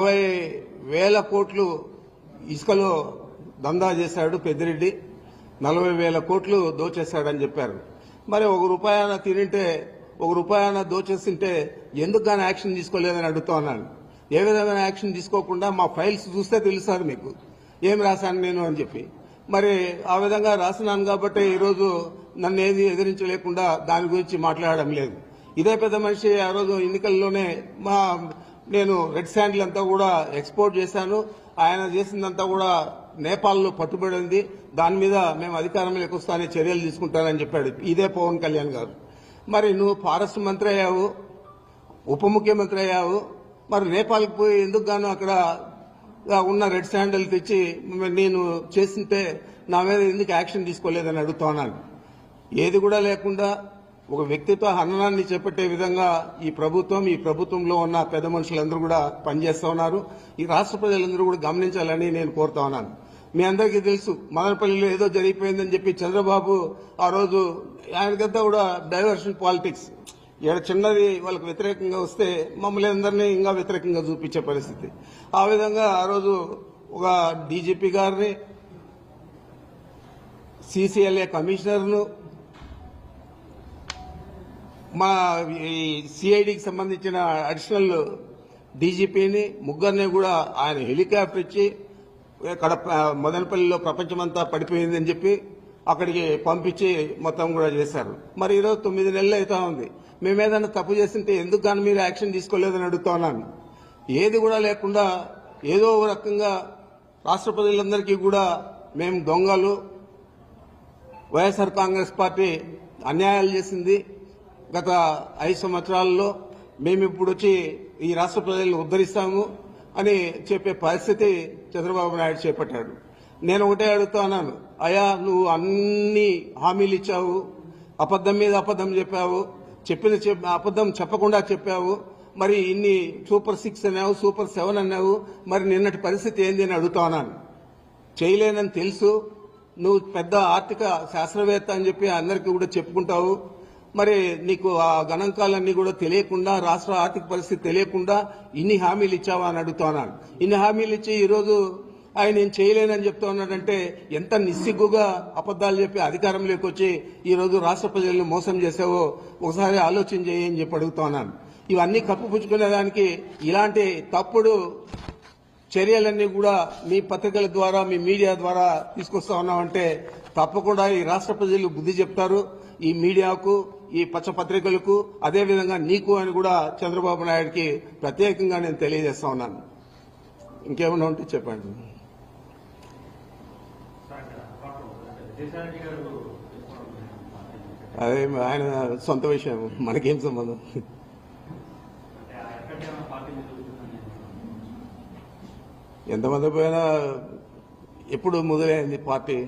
40,000 కోట్లు ఇసుకలో దందా చేశాడు పెద్దిరెడ్డి. 40,000 కోట్లు దోచేశాడని చెప్పారు. మరి ₹1 తినింటే ₹1 దోచేస్తుంటే ఎందుకు కానీ యాక్షన్ తీసుకోలేదని అడుగుతా ఉన్నాను. ఏ విధమైన యాక్షన్ తీసుకోకుండా మా ఫైల్స్ చూస్తే తెలుస్తుంది మీకు ఏం రాశాను నేను అని చెప్పి. మరి ఆ విధంగా రాసినాను కాబట్టి ఈరోజు నన్ను ఏది ఎదిరించలేకుండా దాని గురించి మాట్లాడడం లేదు. ఇదే పెద్ద మనిషి ఆ రోజు ఎన్నికల్లోనే నేను రెడ్ శాండిల్ అంతా కూడా ఎక్స్పోర్ట్ చేశాను, ఆయన చేసిందంతా కూడా నేపాల్లో పట్టుబడింది, దాని మీద మేము అధికారంలోకి వస్తానే చర్యలు తీసుకుంటానని చెప్పాడు ఇదే పవన్ కళ్యాణ్ గారు. మరి నువ్వు ఫారెస్ట్ మంత్రి అయ్యావు, ఉప ముఖ్యమంత్రి అయ్యావు, మరి నేపాల్కి పోయి ఎందుకు గాను అక్కడ ఉన్న రెడ్ శాండిల్ తెచ్చి నేను చేస్తుంటే నా మీద ఎందుకు యాక్షన్ తీసుకోలేదని అడుగుతున్నాను. ఏది కూడా లేకుండా ఒక వ్యక్తిత్వ హననాన్ని చేపట్టే విధంగా ఈ ప్రభుత్వంలో ఉన్న పెద్ద మనుషులందరూ కూడా పనిచేస్తా ఉన్నారు. ఈ రాష్ట్ర ప్రజలందరూ కూడా గమనించాలని నేను కోరుతా ఉన్నాను. మీ అందరికీ తెలుసు మదనపల్లిలో ఏదో జరిగిపోయిందని చెప్పి చంద్రబాబు ఆ రోజు ఆయనకంతా కూడా డైవర్షన్ పాలిటిక్స్, చిన్నది వాళ్ళకు వ్యతిరేకంగా వస్తే మమ్మల్ని అందరినీ ఇంకా వ్యతిరేకంగా చూపించే పరిస్థితి. ఆ విధంగా ఆ రోజు ఒక డీజీపీ గారిని, సీసీఎల్ఏ కమిషనర్ను, మా సిఐడికి సంబంధించిన అడిషనల్ డీజీపీని ముగ్గురిని కూడా ఆయన హెలికాప్టర్ ఇచ్చి మదనపల్లిలో ప్రపంచమంతా పడిపోయిందని చెప్పి అక్కడికి పంపించి మొత్తం కూడా చేశారు. మరి ఈరోజు 9 నెలలు అవుతా ఉంది. మేమేదైనా తప్పు చేస్తుంటే ఎందుకు కానీ మీరు యాక్షన్ తీసుకోలేదని అడుగుతా ఉన్నాను. ఏది కూడా లేకుండా ఏదో రకంగా రాష్ట్ర ప్రజలందరికీ కూడా మేము దొంగలు, వైఎస్ఆర్ కాంగ్రెస్ పార్టీ అన్యాయాలు చేసింది గత 5 సంవత్సరాల్లో, మేము ఇప్పుడు వచ్చి ఈ రాష్ట్ర ప్రజలను ఉద్ధరిస్తాము అని చెప్పే పరిస్థితి చంద్రబాబు నాయుడు చేపట్టాడు. నేను ఒకటే అడుగుతా ఉన్నాను, అయ్యా నువ్వు అన్ని హామీలు ఇచ్చావు, అబద్దం మీద అబద్దం చెప్పావు, అబద్దం చెప్పకుండా చెప్పావు, మరి ఇన్ని సూపర్ 6 అన్నావు, సూపర్ 7 అన్నావు, మరి నిన్నటి పరిస్థితి ఏంది అని అడుగుతా ఉన్నాను. చేయలేనని తెలుసు, నువ్వు పెద్ద ఆర్థిక శాస్త్రవేత్త అని చెప్పి అందరికీ కూడా చెప్పుకుంటావు, మరి నీకు ఆ గణాంకాలన్నీ కూడా తెలియకుండా, రాష్ట్ర ఆర్థిక పరిస్థితి తెలియకుండా ఇన్ని హామీలు ఇచ్చావా అని అడుగుతున్నాను. ఇన్ని హామీలు ఇచ్చి ఈరోజు ఆయన నేను చేయలేనని చెప్తా ఉన్నాడంటే ఎంత నిస్సిగ్గుగా అబద్దాలు చెప్పి అధికారంలోకి వచ్చి ఈరోజు రాష్ట్ర ప్రజలను మోసం చేసావో ఒకసారి ఆలోచన చేయని చెప్పి అడుగుతున్నాను. ఇవన్నీ కప్పుపుచ్చుకునేదానికి ఇలాంటి తప్పుడు చర్యలన్నీ కూడా మీ పత్రికల ద్వారా, మీ మీడియా ద్వారా తీసుకొస్తా ఉన్నామంటే తప్పకుండా ఈ రాష్ట్ర ప్రజలు బుద్ధి చెప్తారు. ఈ మీడియాకు, ఈ పత్రికలకు, అదేవిధంగా నీకు అని కూడా చంద్రబాబు నాయుడికి ప్రత్యేకంగా నేను తెలియజేస్తా ఉన్నాను. ఇంకేమైనా ఉంటే చెప్పండి. అదే ఆయన సొంత విషయం, మనకేం సంబంధం. ఎంతమంది పోయినా ఎప్పుడు మొదలైంది పార్టీ?